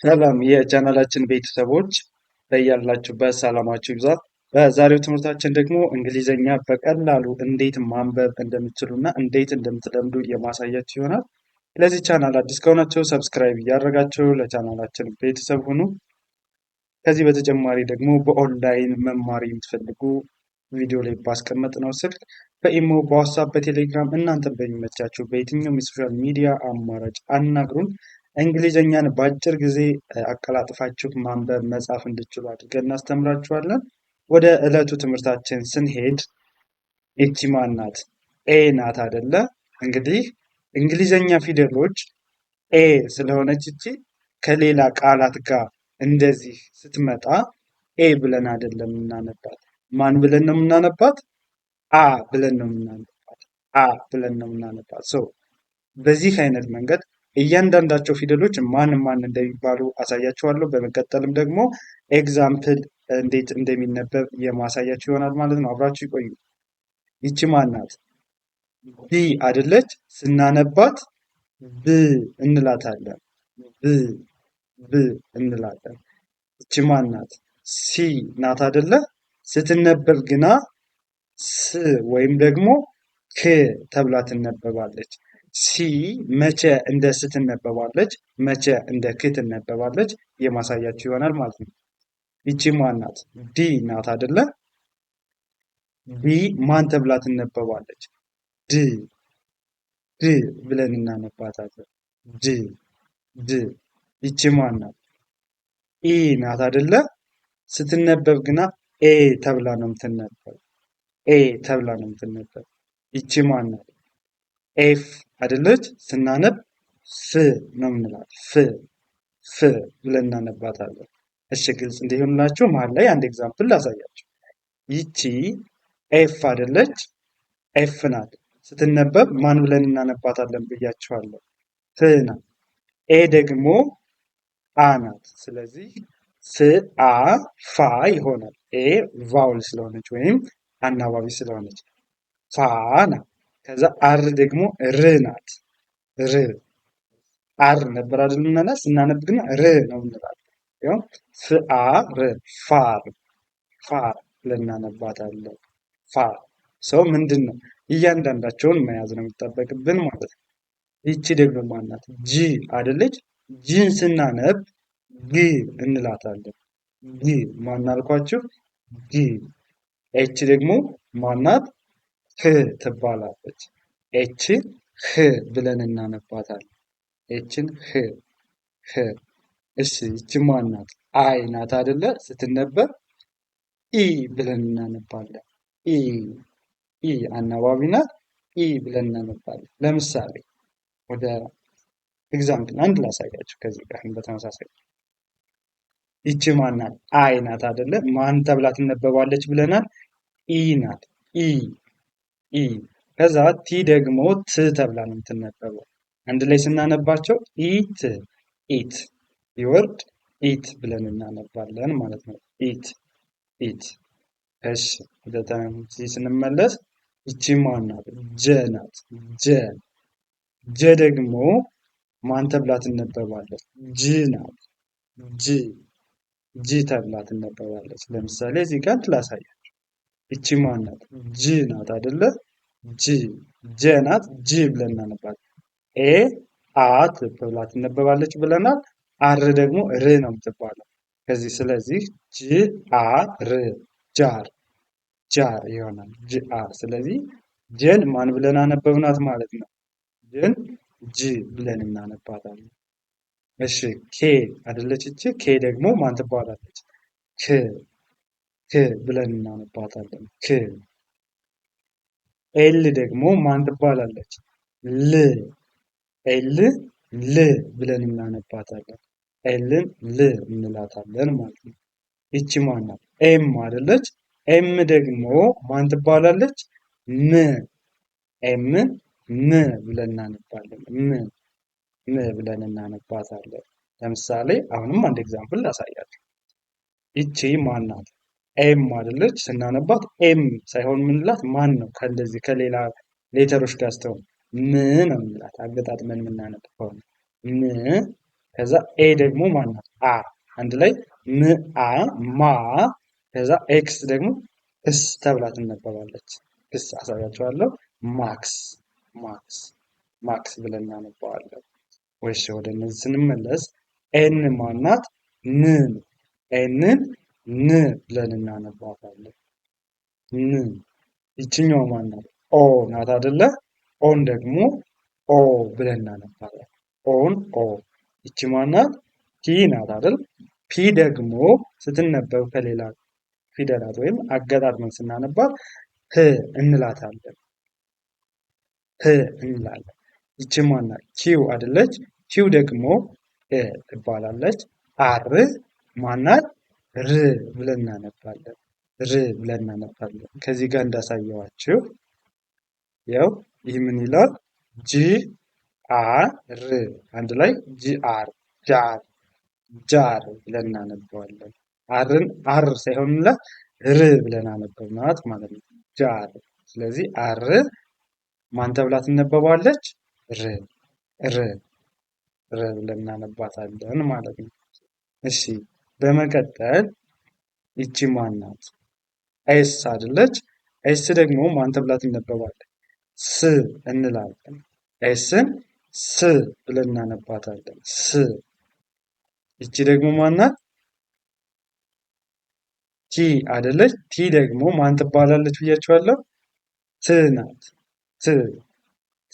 ሰላም የቻናላችን ቤተሰቦች በያላችሁበት ሰላማችሁ ይብዛ። በዛሬው ትምህርታችን ደግሞ እንግሊዘኛ በቀላሉ እንዴት ማንበብ እንደምትችሉ እና እንዴት እንደምትለምዱ የማሳያችሁ ይሆናል። ለዚህ ቻናል አዲስ ከሆናችሁ ሰብስክራይብ እያደረጋችሁ ለቻናላችን ቤተሰብ ሁኑ። ከዚህ በተጨማሪ ደግሞ በኦንላይን መማር የምትፈልጉ ቪዲዮ ላይ ባስቀመጥነው ስልክ በኢሞ፣ በዋትስአፕ፣ በቴሌግራም እናንተን በሚመቻችሁ በየትኛውም የሶሻል ሚዲያ አማራጭ አናግሩን። እንግሊዘኛን በአጭር ጊዜ አቀላጥፋችሁ ማንበብ መጻፍ እንድችሉ አድርገን እናስተምራችኋለን። ወደ ዕለቱ ትምህርታችን ስንሄድ ይቺ ማን ናት? ኤ ናት አይደለ? እንግዲህ እንግሊዘኛ ፊደሎች ኤ ስለሆነች ይቺ ከሌላ ቃላት ጋር እንደዚህ ስትመጣ ኤ ብለን አይደለም የምናነባት። ማን ብለን ነው የምናነባት? አ ብለን ነው የምናነባት። አ ብለን ነው የምናነባት። በዚህ አይነት መንገድ እያንዳንዳቸው ፊደሎች ማን ማን እንደሚባሉ አሳያችኋለሁ። በመቀጠልም ደግሞ ኤግዛምፕል እንዴት እንደሚነበብ የማሳያችሁ ይሆናል ማለት ነው። አብራችሁ ይቆዩ። ይቺ ማን ናት? ቢ አይደለች? ስናነባት ብ እንላታለን። ብ ብ እንላለን። ይቺ ማን ናት? ሲ ናት አይደለ? ስትነበብ ግና ስ ወይም ደግሞ ክ ተብላ ትነበባለች። ሲ መቼ እንደ ስ ትነበባለች፣ መቼ እንደ ክ ትነበባለች የማሳያችሁ ይሆናል ማለት ነው። ይቺ ማን ናት? ዲ ናት አይደለ? ዲ ማን ተብላ ትነበባለች? ድ ድ ብለን እናነባታለን። ድ ድ። ይቺ ማን ናት? ኢ ናት አይደለ? ስትነበብ ግና ኤ ተብላ ነው የምትነበብ። ኤ ተብላ ነው የምትነበብ። ይቺ ማን ናት? ኤፍ አይደለች? ስናነብ ፍ ነው የምንላት። ፍ ፍ ብለን እናነባታለን። እሺ ግልጽ እንዲሆንላችሁ መሀል ላይ አንድ ኤግዛምፕል ላሳያችሁ። ይቺ ኤፍ አይደለች? ኤፍ ናት። ስትነበብ ማን ብለን እናነባታለን ብያችኋለሁ? ፍ ናት። ኤ ደግሞ አ ናት። ስለዚህ ፍ አ ፋ ይሆናል። ኤ ቫውል ስለሆነች ወይም አናባቢ ስለሆነች ፋ ናት። ከዛ አር ደግሞ ር ናት። ር አር ነበር አይደል የምንላት? ስናነብ ግን ር ነው የምንላት። ያው ፍአር ፋር ፋር ብለን እናነባታለን። ፋር ሰው ምንድን ነው እያንዳንዳቸውን መያዝ ነው የሚጠበቅብን ማለት ነው። ይቺ ደግሞ ማናት? ጂ አይደለች? ጂን ስናነብ ግ እንላታለን። ግ ማናልኳችሁ? ግ። ኤች ደግሞ ማናት? ህ ትባላለች። ኤች ህ ብለን እናነባታለን። ኤችን ህ ህ። እሺ ይቺ ማን ናት? አይ ናት አይደለ? ስትነበብ ኢ ብለን እናነባለን። ኢ ኢ አናባቢ ናት። ኢ ብለን እናነባለን። ለምሳሌ ወደ ኤግዛምፕል አንድ ላሳያችሁ ከዚህ ጋር በተመሳሳይ ይቺ ማን ናት? አይ ናት አይደለ? ማን ተብላ ትነበባለች ብለናል? ኢ ናት። ኢ ኢ። ከዛ ቲ ደግሞ ት ተብላ ነው የምትነበበው። አንድ ላይ ስናነባቸው ኢት ኢት ይወርድ ኢት ብለን እናነባለን ማለት ነው። ኢት ኢት። እሺ ወደ ስንመለስ ይቺ ማን ናት? ጀ ናት። ጀ ጀ ደግሞ ማን ተብላ ትነበባለች? ጅ ናት። ጅ ጂ ተብላ ትነበባለች። ለምሳሌ እዚህ ጋር ላሳያችሁ። ይቺ ማን ናት? ጅ ናት አይደለ? ጂ ጀ ናት። ጂ ብለን እናነባለን። ኤ አ ተብላ ትነበባለች ብለናል። አር ደግሞ ር ነው የምትባለው። ከዚህ ስለዚህ ጅ አ ር ጃር ጃር ይሆናል። ጅ አር። ስለዚህ ጀን ማን ብለን አነበብናት ማለት ነው? ጀን ጂ ብለን እናነባታለን። እሺ ኬ አይደለች? እቺ ኬ ደግሞ ማን ትባላለች? ክ ክ ብለን እናነባታለን። ክ። ኤል ደግሞ ማን ትባላለች? ል ኤል ል ብለን እናነባታለን። ኤልን ል እንላታለን ማለት ነው። ይቺ ማን ናት? ኤም አይደለች? ኤም ደግሞ ማን ትባላለች? ም ኤም ም ብለን እናነባለን። ም ም ብለን እናነባታለን። ለምሳሌ አሁንም አንድ ኤግዛምፕል ላሳያችሁ። ይቺ ማን ናት? ኤም አይደለች? ስናነባት ኤም ሳይሆን ምንላት ማን ነው? ከእንደዚህ ከሌላ ሌተሮች ጋር ስተውን ም ነው የምንላት። አገጣጥመን የምናነብ ከሆነ ም ከዛ ኤ ደግሞ ማናት? አ አንድ ላይ ምአ ማ ከዛ ኤክስ ደግሞ ክስ ተብላ ትነበባለች። ክስ አሳያቸዋለሁ። ማክስ ማክስ ማክስ ብለን እናነባዋለን። ወይስ ወደ እነዚህ ስንመለስ ኤን ማናት? ን ኤንን ን ብለን እናነባታለን። ን ይችኛው ማናት? ኦ ናት አይደለ? ኦን ደግሞ ኦ ብለን እናነባለን። ኦን ኦ ይቺ ማናት? ፒ ናት አይደል? ፒ ደግሞ ስትነበብ ከሌላ ፊደላት ወይም አገጣጥመን ስናነባት ህ እንላታለን። ህ እንላለን። ይቺ ማናት? ኪው አይደለች? ኪው ደግሞ ትባላለች። አር ማናት? ር ብለን እናነባለን። ር ብለን እናነባለን። ከዚህ ጋር እንዳሳየዋችሁ ያው ይህ ምን ይላል? ጂ አር አንድ ላይ ጂ አር ጃር ጃር ብለን እናነባዋለን። አርን አር ሳይሆንላት ር ብለን አነበብናት ማለት ነው። ጃር። ስለዚህ አር ማን ተብላ ትነበባለች? ር ር ር ብለን እናነባታለን ማለት ነው። እሺ በመቀጠል ይቺ ማን ናት? ኤስ አይደለች? ኤስ ደግሞ ማን ተብላ ትነበባለች? ስ እንላለን። ኤስን ስ ብለን እናነባታለን። ስ ይቺ ደግሞ ማን ናት? ቲ አይደለች? ቲ ደግሞ ማን ትባላለች ብያችኋለሁ? ት ናት። ት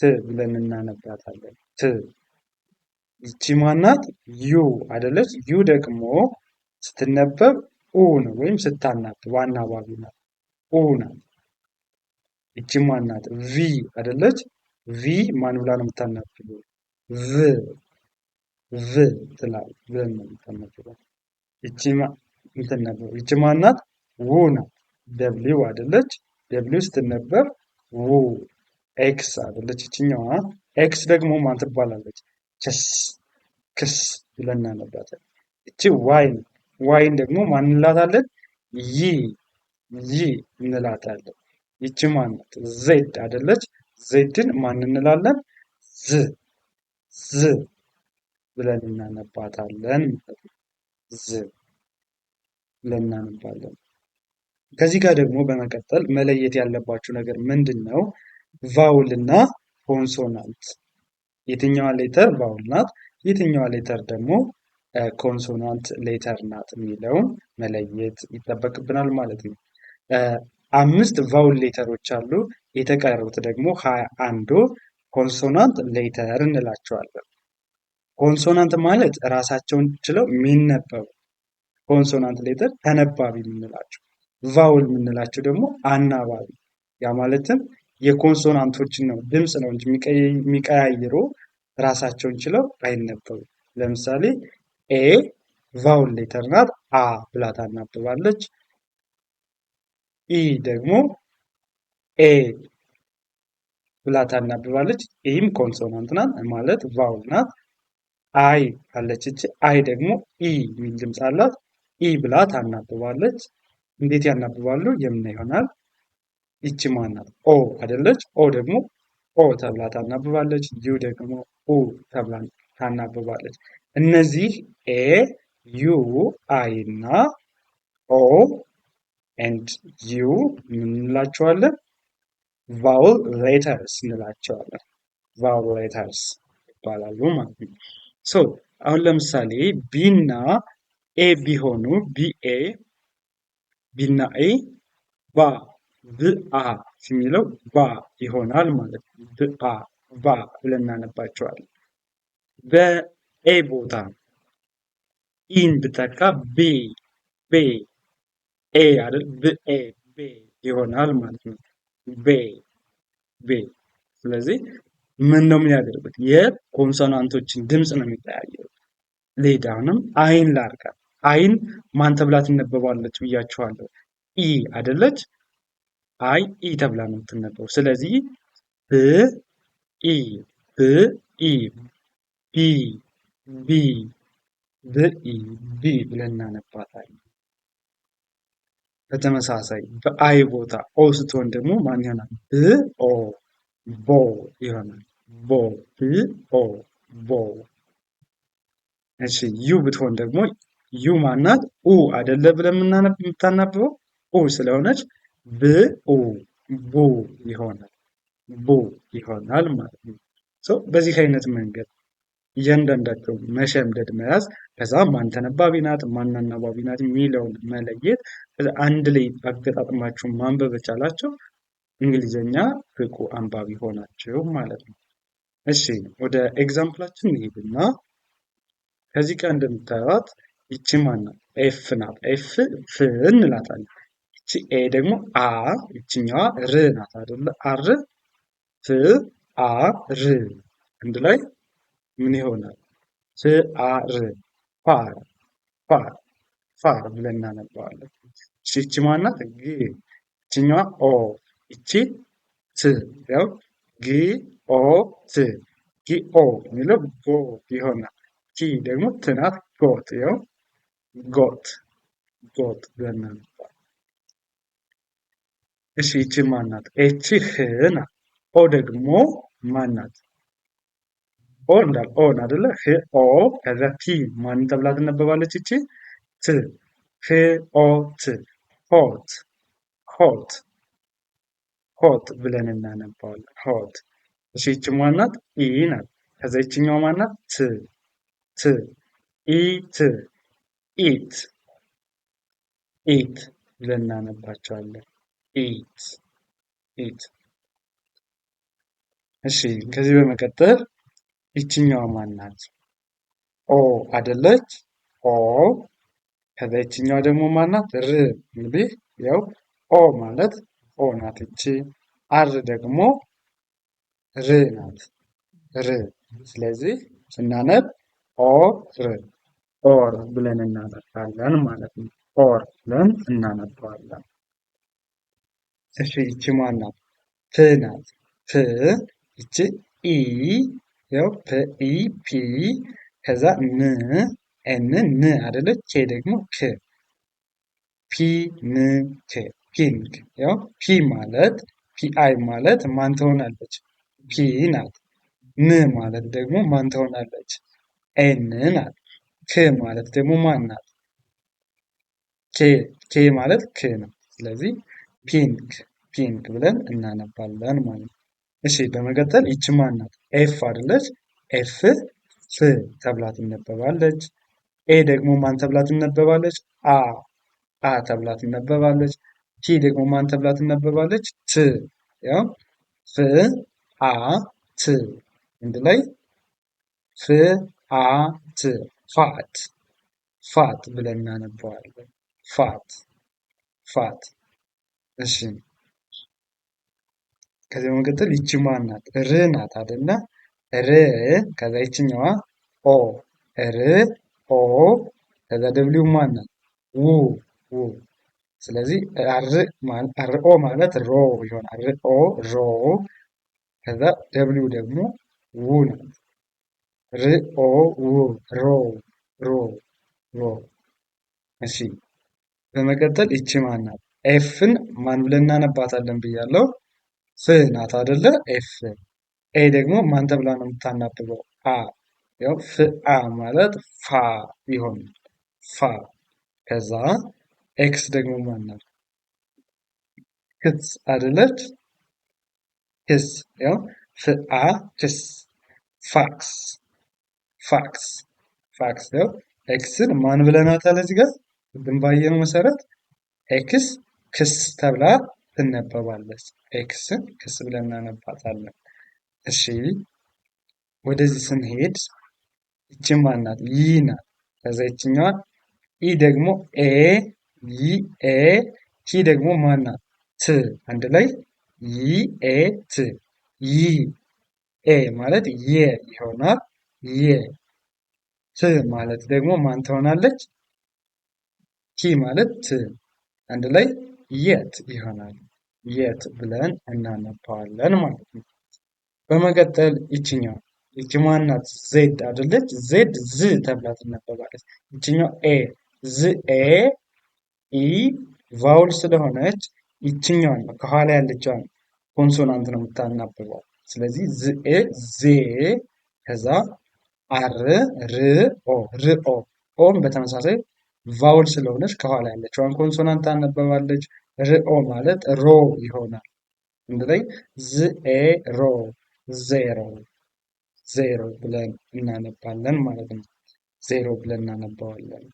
ት ብለን እናነባታለን። ት ይቺ ማናት? ዩ አይደለች? ዩ ደግሞ ስትነበብ ኡ ነው ወይም ስታናብብ አናባቢ ናት። ኡ ናት። ይቺ ማናት? ቪ አይደለች? ቪ ማን ብላ ነው የምታናብበው? ቭ ቭ ትላል ብለን ነው የምታናብበው። ይቺ ማናት? ው ናት። ደብሊው አይደለች? ደብሊው ስትነበብ ው። ኤክስ አይደለች? ይችኛዋ ኤክስ ደግሞ ማን ትባላለች? ክስ ክስ ብለን እናነባታለን። እቺ ዋይ ነው። ዋይን ደግሞ ማን እንላታለን? ይ ይ እንላታለን። ይቺ ማናት? ዜድ አይደለች? ዜድን ማን እንላለን? ዝ ዝ ብለን እናነባታለን ማለት ነው። ዝ ብለን እናነባለን። ከዚህ ጋር ደግሞ በመቀጠል መለየት ያለባችሁ ነገር ምንድን ነው? ቫውል እና ኮንሶናንት። የትኛዋ ሌተር ቫውል ናት? የትኛዋ ሌተር ደግሞ ኮንሶናንት ሌተር ናት የሚለውን መለየት ይጠበቅብናል ማለት ነው። 5 ቫውል ሌተሮች አሉ። የተቀሩት ደግሞ 21ዱ ኮንሶናንት ሌተር እንላቸዋለን። ኮንሶናንት ማለት ራሳቸውን ችለው የሚነበቡ ኮንሶናንት ሌተር ተነባቢ የምንላቸው፣ ቫውል የምንላቸው ደግሞ አናባቢ። ያ ማለትም የኮንሶናንቶችን ነው ድምፅ ነው እንጂ የሚቀያይሩ ራሳቸውን ችለው አይነበቡም። ለምሳሌ ኤ ቫውል ሌተር ናት፣ አ ብላ ታናብባለች። ኢ ደግሞ ኤ ብላ ታናብባለች። ኢም ኮንሶናንት ናት ማለት ቫውል ናት። አይ አለች። እቺ አይ ደግሞ ኢ የሚል ድምፅ አላት። ኢ ብላ ታናብባለች። እንዴት ያናብባሉ የምናይ ይሆናል። ይቺ ማናት? ኦ አይደለች? ኦ ደግሞ ኦ ተብላ ታናብባለች። ዩ ደግሞ ኡ ተብላ ታናብባለች። እነዚህ ኤ ዩ አይ እና ኦ ኤንድ ዩ ምን እንላቸዋለን? ቫውል ሌተርስ እንላቸዋለን። ቫውል ሌተርስ ይባላሉ ማለት ነው። ሶ አሁን ለምሳሌ ቢ እና ኤ ቢሆኑ ቢኤ ቢና ኤ ባ ብአ የሚለው ባ ይሆናል ማለት ነው። ብአ ባ ብለን እናነባቸዋለን። በኤ ቦታ ኢን ብተካ ቤ ቤ ኤ አይደል? ብኤ ቤ ይሆናል ማለት ነው። ቤ ቤ። ስለዚህ ምን ነው የሚያደርጉት? የኮንሶናንቶችን ድምፅ ነው የሚቀያየሩት። ሌዳውንም አይን ላድርጋት። አይን ማን ተብላ ትነበባለች ብያችኋለሁ? ኢ አይደለች? አይ ኢ ተብላ ነው የምትነበበው። ስለዚህ ብ ኢ ብ ኢ ቢ ቢ ብኢ ቢ ብለን እናነባታለን። በተመሳሳይ በአይ ቦታ ኦ ስትሆን ደግሞ ማን ይሆናል? ብ ኦ ቦ ይሆናል። ቦ ብ ኦ ቦ እሺ ዩ ብትሆን ደግሞ ዩ ማናት? ኡ አይደለ ብለን የምታናብበው ኡ ስለሆነች ብኡ ቡ ይሆናል። ቡ ይሆናል ማለት ነው። በዚህ አይነት መንገድ እያንዳንዳቸው መሸምደድ መያዝ ከዛ ማን ተነባቢ ናት ማን አናባቢ ናት የሚለውን መለየት አንድ ላይ አገጣጥማችሁ ማንበብ ቻላችሁ እንግሊዘኛ ብቁ አንባቢ ሆናችሁ ማለት ነው። እሺ ወደ ኤግዛምፕላችን እንሂድና ከዚህ ጋር እንደምታዩት ይቺ ማን ናት? ኤፍ ናት። ኤፍ ፍ እንላታለን። ይቺ ኤ ደግሞ አ ይችኛዋ ር ናት አይደለ? አር ፍ አ ር አንድ ላይ ምን ይሆናል? ፍአር ፋር ፋር ፋር ብለን እናነባዋለን። ይቺ ማናት? ግ ይችኛዋ ኦ ይቺ ት ያው ግ ኦ ት ጊ ኦ የሚለው ጎ ይሆናል። ቲ ደግሞ ትናት ጎት ያው ጎት ጎት ብለን እናነባዋለን። እሺ ይቺ ማናት? ኤች ህ ናት። ኦ ደግሞ ማናት? ኦ እንዳል ኦ አይደለ? ህ ኦ ከዛ ቲ ማን ተብላ ትነበባለች? እቺ ት ህ ኦ ት ሆት ሆት ሆት ብለን እናነባዋለን። ሆት እሺ ይቺ ማናት? ኢ ናት። ከዛ ይችኛው ማናት? ት ት ኢ ት ኢት ኢት ብለን እናነባቸዋለን። ኢት ኢት እሺ ከዚህ በመቀጠል ይችኛዋ ማናት? ኦ አይደለች? ኦ ከዛ ይችኛዋ ደግሞ ማናት? ር እንግዲህ ያው ኦ ማለት ኦ ናት። እቺ አር ደግሞ ር ናት። ር ስለዚህ ስናነብ ኦ ር ኦር ብለን እናነባለን ማለት ነው። ኦር ብለን እናነባዋለን። እሺ ይቺ ማናት? ት ናት። ት ይቺ ኢ ያው ፕ ኢ ፒ ከዛ ን ኤን ን አይደለች? ኬ ደግሞ ክ ፒ ን ክ ፒንክ ያው ፒ ማለት ፒ አይ ማለት ማን ትሆናለች? ፒ ናት። ን ማለት ደግሞ ማን ትሆናለች? ኤን ናት። ክ ማለት ደግሞ ማን ናት? ኬ ማለት ክ ነው። ስለዚህ ፒንክ ፒንክ ብለን እናነባለን ማለት ነው። እሺ በመቀጠል ይቺ ማን ናት? ኤፍ አይደለች? ኤፍ ፍ ተብላ ትነበባለች። ኤ ደግሞ ማን ተብላ ትነበባለች? አ ተብላ ትነበባለች። ቲ ደግሞ ማን ተብላ ትነበባለች? ት ያው ፍ አ ት አንድ ላይ ፍ አ ት ፋት ፋት ብለን እናነባዋለን። ፋት ፋት እሺ ከዚህ በመቀጠል ይቺ ማን ናት? ር ናት አይደለ? ር ከዛ ይችኛዋ ኦ ር ኦ ከዛ ደብሊው ማን ናት? ው ው ስለዚህ አር ኦ ማለት ሮ ይሆናል። አር ኦ ሮ ከዛ ደብሊው ደግሞ ው ናት። ር ኦ ው ሮ ሮ ሮ እሺ በመቀጠል ይቺ ማን ናት? ኤፍን ማን ብለን እናነባታለን ብያለሁ? ፍ ናት አይደለ? ኤፍ ኤ ደግሞ ማን ተብላ ነው የምታናብበው? አ ያው ፍ አ ማለት ፋ ይሆናል። ፋ ከዛ ኤክስ ደግሞ ማን ናት? ክስ አይደለች? ክስ ያው ፍ አ ክስ ፋክስ ፋክስ ፋክስ ያው ኤክስን ማን ብለናታል? እዚህ ጋር ቅድም ባየነው መሰረት ኤክስ ክስ ተብላ ትነበባለች። ኤክስን ክስ ብለን እናነባታለን። እሺ ወደዚህ ስንሄድ ይቺ ማን ናት? ይ ናት። ከዛ ይችኛዋ ኢ ደግሞ ኤ ይ ኤ ቲ ደግሞ ማን ናት? ት አንድ ላይ ይ ኤ ት ይ ኤ ማለት የ ይሆናል። የ ት ማለት ደግሞ ማን ትሆናለች? ቲ ማለት ት አንድ ላይ የት ይሆናል። የት ብለን እናነባዋለን ማለት ነው። በመቀጠል ይችኛው ይቺ ማናት? ዜድ አይደለች? ዜድ ዝ ተብላ ትነበባለች። ይችኛው ኤ ዝ ኤ ኢ ቫውል ስለሆነች ይችኛዋን ከኋላ ያለችዋን ኮንሶናንት ነው የምታናብበው። ስለዚህ ዝ ኤ ዜ ከዛ አር ር ኦ ርኦ ኦም በተመሳሳይ ቫውል ስለሆነች ከኋላ ያለችዋን ኮንሶናንት ታነበባለች። ርኦ ማለት ሮ ይሆናል። አንድ ላይ ዝኤሮ ዜሮ ዜሮ ብለን እናነባለን ማለት ነው። ዜሮ ብለን እናነባዋለን።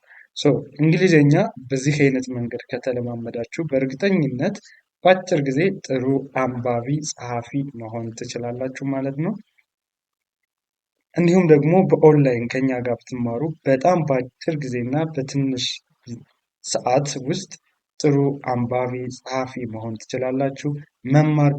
እንግሊዝኛ በዚህ አይነት መንገድ ከተለማመዳችሁ በእርግጠኝነት በአጭር ጊዜ ጥሩ አንባቢ ጸሐፊ መሆን ትችላላችሁ ማለት ነው። እንዲሁም ደግሞ በኦንላይን ከኛ ጋር ብትማሩ በጣም በአጭር ጊዜና በትንሽ ሰዓት ውስጥ ጥሩ አንባቢ ጸሐፊ መሆን ትችላላችሁ።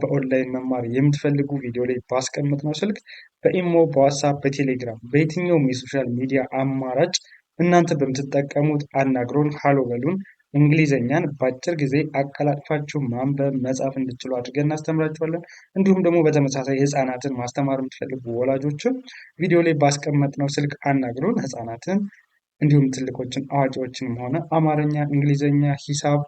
በኦንላይን መማር የምትፈልጉ ቪዲዮ ላይ ባስቀመጥነው ስልክ በኢሞ፣ በዋትስአፕ፣ በቴሌግራም በየትኛውም የሶሻል ሚዲያ አማራጭ እናንተ በምትጠቀሙት አናግሮን፣ ሀሎ በሉን። እንግሊዘኛን በአጭር ጊዜ አቀላጥፋችሁ ማንበብ መጻፍ እንድትችሉ አድርገን እናስተምራችኋለን። እንዲሁም ደግሞ በተመሳሳይ ህፃናትን ማስተማር የምትፈልጉ ወላጆችም ቪዲዮ ላይ ባስቀመጥነው ስልክ አናግሩን። ህፃናትን እንዲሁም ትልቆችን አዋቂዎችንም ሆነ አማርኛ፣ እንግሊዘኛ፣ ሂሳብ፣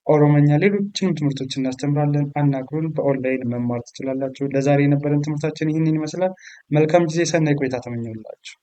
ኦሮመኛ ሌሎችንም ትምህርቶች እናስተምራለን። አናግሩን። በኦንላይን መማር ትችላላችሁ። ለዛሬ የነበረን ትምህርታችን ይህንን ይመስላል። መልካም ጊዜ፣ ሰናይ ቆይታ ተመኘሁላችሁ።